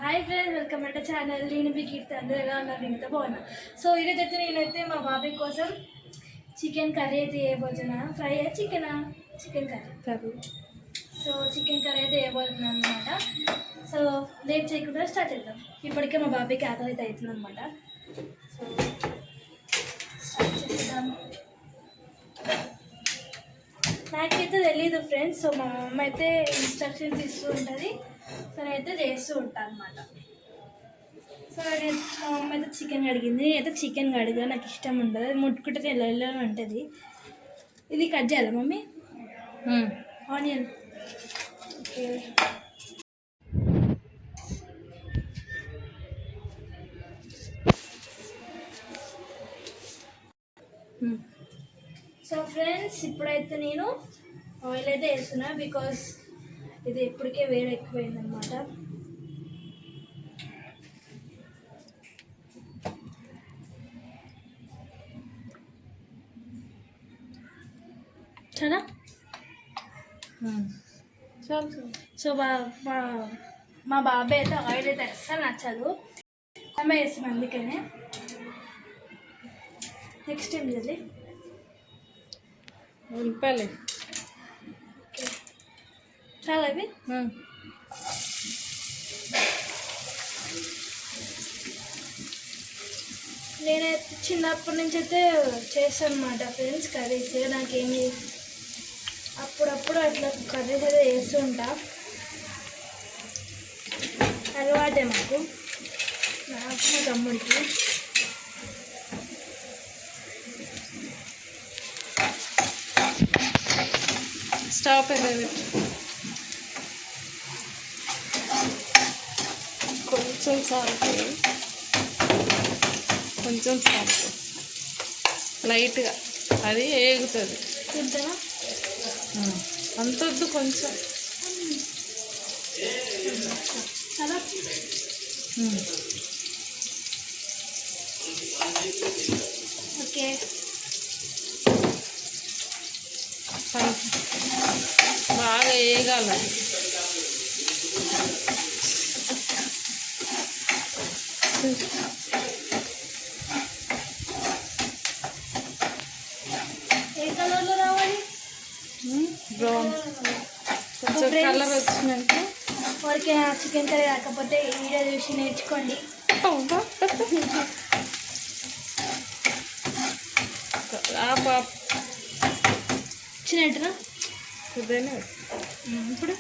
Hi friends, welcome to channel. నేను మీ కీర్తి. అందరూ ఎలా ఉన్నారు? నేనైతే బాగున్నా. సో ఈరోజు అయితే నేనైతే మా బాబాయ్ కోసం చికెన్ కర్రీ అయితే వేయబోతున్నా. Fry chicken curry. So chicken curry అయితే వేయబోతున్నాను అనమాట. సో లేట్ చేయకుండా స్టార్ట్ చేద్దాం. ఇప్పటికే మా బాబాయ్కి ఆకలి అయితే అవుతుంది అనమాట. సో స్టార్ట్ చేద్దాం. నాకైతే తెలీదు ఫ్రెండ్స్. సో మా మమ్మ అయితే ఇన్స్ట్రక్షన్స్ ఇస్తూ ఉంటుంది. సో నేనైతే చేస్తూ ఉంటాను అనమాట. సో మా మమ్మ అయితే చికెన్ కడిగింది. నేనైతే చికెన్ కడిగా, నాకు ఇష్టం ఉండదు. అది ముట్టుకుంటే ఎల్లో ఉంటుంది. ఇది కట్ చేయాలా mummy? Onion. Okay. So friends, ఇప్పుడైతే నేను ఆయిల్ అయితే వేస్తున్నా. బికాస్ ఇది ఎప్పటికే వేడి ఎక్కువైందనమాట. చాలా సో మా బాబాయ్ అయితే ఆయిల్ అయితే అస్సలు నచ్చదు. అమ్మ వేస్తుంది అందుకనే. నెక్స్ట్ ఏం చేయాలి? ఉల్లిపాయలు. ఓకే, చాలా అవి. నేనైతే చిన్నప్పటి నుంచి అయితే చేస్తాను అనమాట ఫ్రెండ్స్ కర్రీస్. నాకేమి అప్పుడప్పుడు అట్లా కర్రీస్ అయితే చేస్తూ ఉంటా. అలవాటే నాకు, మా తమ్ముడికి. స్టవ్ పైన కొంచెం సాల్ట్, లైట్గా అది ఏగుతుంది. తింటారా? అంతొద్దు, కొంచెం. చాలా. ఓకే, బాగా వేయగాల. ఏ కలర్లో రావాలి? బ్రౌన్. కొంచెం కలర్ వచ్చినాక వారికి చికెన్ కర్రీ రాకపోతే ఈ వీడియో చూసి నేర్చుకోండి. చిన్నట్టునా ఇదేనా? ఇప్పుడు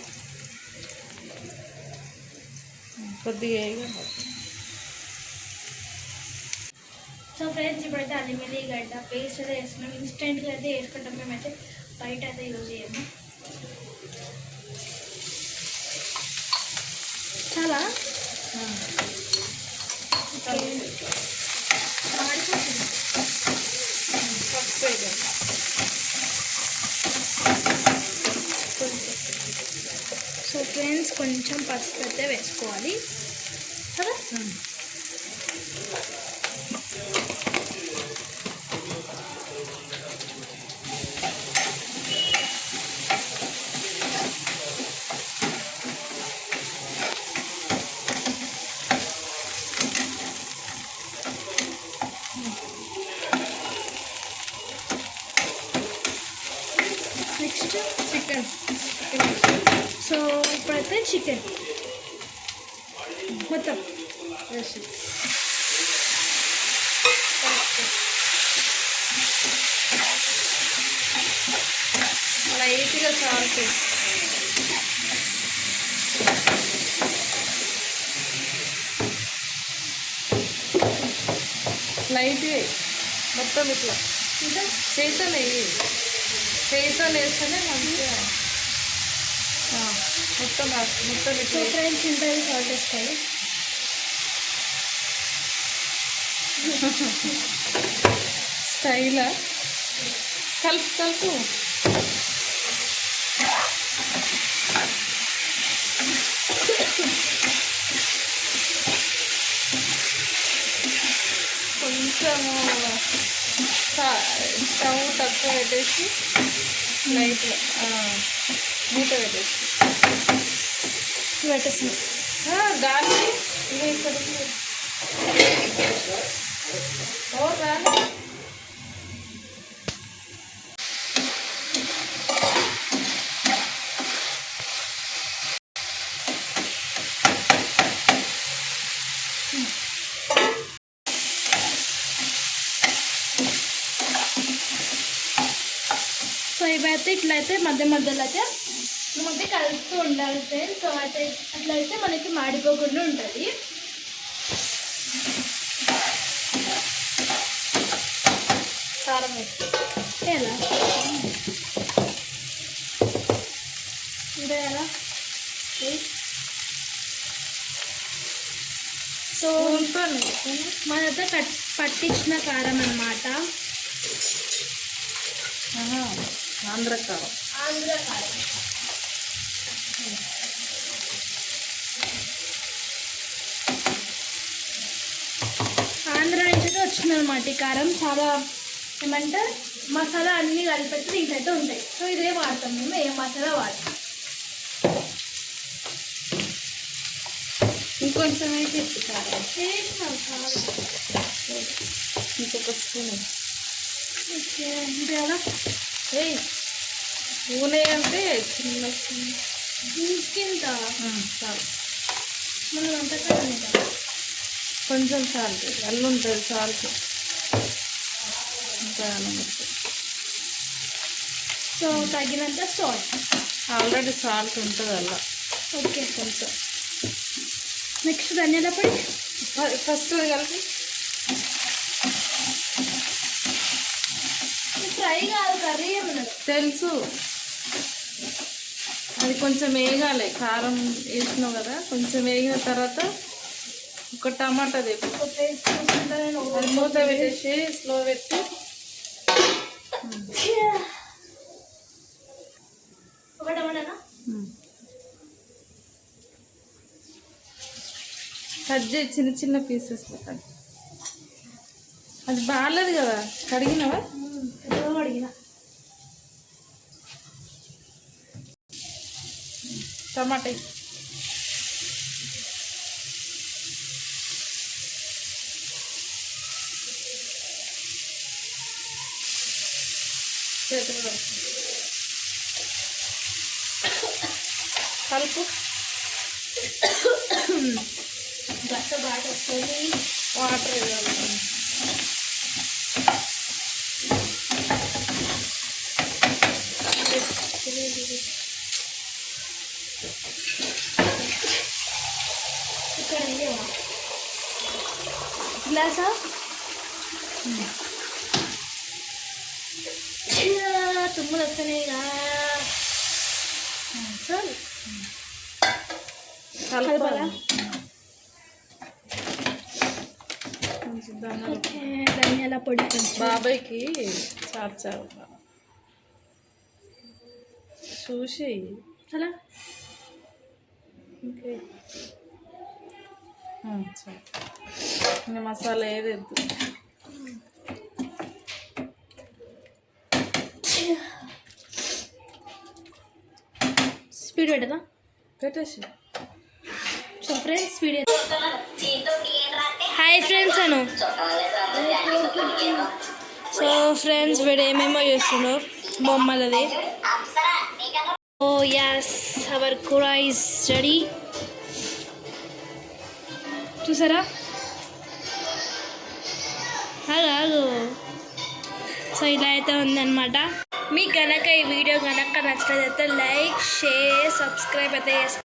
కొద్దిగా. సో ఫ్రెండ్స్, ఇప్పుడైతే అల్లం వెల్లిగడ్డ పేస్ట్ అయితే వేస్తున్నాం. ఇన్స్టెంట్గా అయితే వేసుకుంటాం మేమైతే, బయట అయితే యూజ్ చేయము. చాలా సో ఫ్రెండ్స్, కొంచెం పసుపు అయితే వేసుకోవాలి కదా. Next chicken. సో ఇప్పుడైతే చికెన్ మొత్తం వేసి లైట్గా సాల్ట్, లైట్గా మొత్తం ఇట్లా ఇంకా చేసాను. చేసాను వేస్తేనే మంచిగా మొత్తం సో ఇట్లా. ఫ్రెండ్స్, ఇంత సాల్ట్ వేసుకోవాలి. స్టైలా కలుపు. కొంచెము స్టవ్ తక్కువ పెట్టేసి లైట్గా మూత పెట్టేసి పెట్టేసి గాలి అయితే ఇట్లా అయితే మధ్య మధ్యలో అయితే మనమైతే కలుపుతూ ఉండాలి ఫ్రెండ్స్. సో అయితే అట్లయితే మనకి మాడిపోకుండా ఉంటుంది. కారం వేసి ఎలా అంటే ఎలా సో మనతో పట్టించిన కారం అన్నమాట. ఆంధ్ర కారం. ఆంధ్ర కారం. ఆంధ్ర నుంచి అయితే వచ్చిందనమాట ఈ కారం. చాలా ఏమంటారు మసాలా అన్నీ కలిపెట్టి దీంట్లో అయితే ఉంటాయి. సో ఇదే వాడతాం మేము, ఏ మసాలా వాడతాం. ఇంకొంచెం అయితే ఇచ్చి కారం వేసినాం కారం. ఇంకొక స్పూన్ అంటే అలా నూనె అంటే చిన్న స్పూన్ ఇంకింత చాలు. మనం అంతగా కొంచెం సాల్ట్ అల్లు ఉంటుంది సాల్ట్ ఇంకా సో తగినంత సాల్ట్. ఆల్రెడీ సాల్ట్ ఉంటుంది అలా. ఓకే కొంచెం. నెక్స్ట్ ధనియాల పొడి ఫస్ట్ కలిపి ఫ్రై కాదు కర్రీ ఏమన్నది తెలుసు. అది కొంచెం వేగాలి, కారం వేసినావు కదా, కొంచెం వేగిన తర్వాత ఒక టమాటా తెప్పు. అది మూత పెట్టేసి స్లో పెట్టి ఒక టమాటానా కట్ చేసి చిన్న చిన్న పీసెస్. అది బాగాలేదు కదా, కడిగినవా? అడిగిన టమాటా కలుపు. గట్ట బాగా వస్తుంది. వాటర్ వేయాలి. ఇక్కడ గ్లాసా తుమ్ములు వస్తున్నాయి చాలు. కలపాలా? ఓకే ధనియాల పొడి కొంచెం బాబాయ్కి చార్చారు చూసి అలా. ఓకే ఇంకా మసాలా ఏది వద్దు. స్పీడ్ పెట్టదా? పెట్టేసి. So friends speed. Hi friends Anu. So friends వీడు ఏమేమో చేస్తుండో బొమ్మలది. Oh as our kura is ready. చూసారా? ఆగు. సో ఇలా అయితే ఉందన్నమాట. మీకు కనుక ఈ వీడియో కనుక నచ్చినట్లయితే లైక్ షేర్ సబ్స్క్రైబ్ అయితే